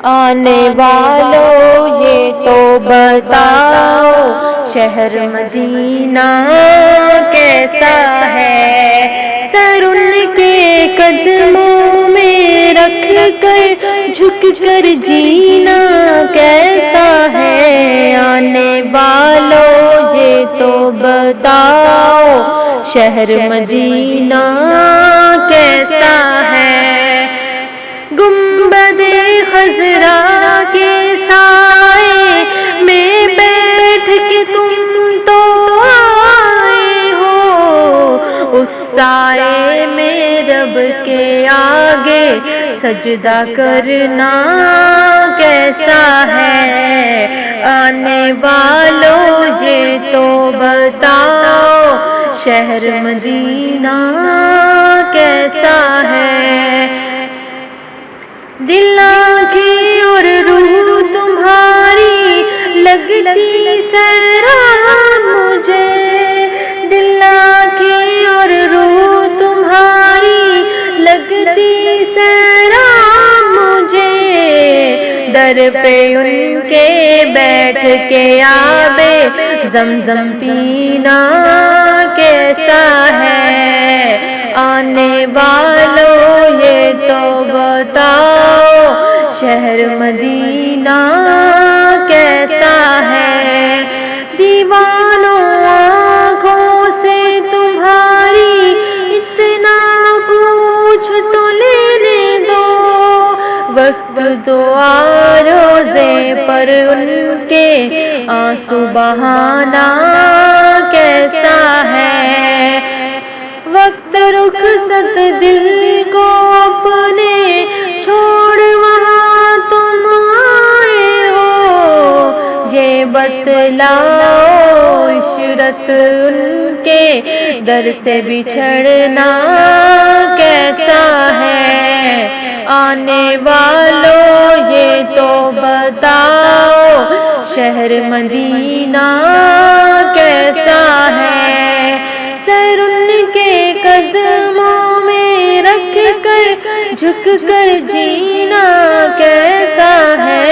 آنے والوں یہ تو بتاؤ شہر مدینہ کیسا ہے، سر ان کے قدموں میں رکھ کر جھک کر جینا کیسا ہے، آنے والوں یہ تو بتاؤ شہر مدینہ کیسا ہے۔ گنبد خضرا کے سائے میں بیٹھ کے تم تو آئے ہو، اس سائے میں رب کے آگے سجدہ کرنا کیسا ہے، آنے والوں یہ تو بتاؤ شہر مدینہ کیسا ہے۔ دل آنکھیں اور روح تمہاری لگتی سیراب مجھے، دل آنکھیں اور روح تمہاری لگتی سیراب مجھے، در پہ ان کے بیٹھ کے آبِ زمزم پینا کیسا ہے، آنے والوں یہ تو بتاؤ شہر مدینہ کیسا ہے۔ دیوانوں آنکھوں سے تمہاری اتنا پوچھ تو لینے دو، وقت دعا روزے پر ان کے آنسو بہانا کیسا ہے، وقت رخصت دل کو اپنے چھوڑ وہاں تم آئے ہو، یہ بتلاؤ عشرت ان کے در سے بچھڑنا کیسا ہے، آنے والوں یہ تو بتاؤ شہر مدینہ کیسا ہے، سر ان کے قدموں میں رکھ کر جھک کر جینا کیسا ہے۔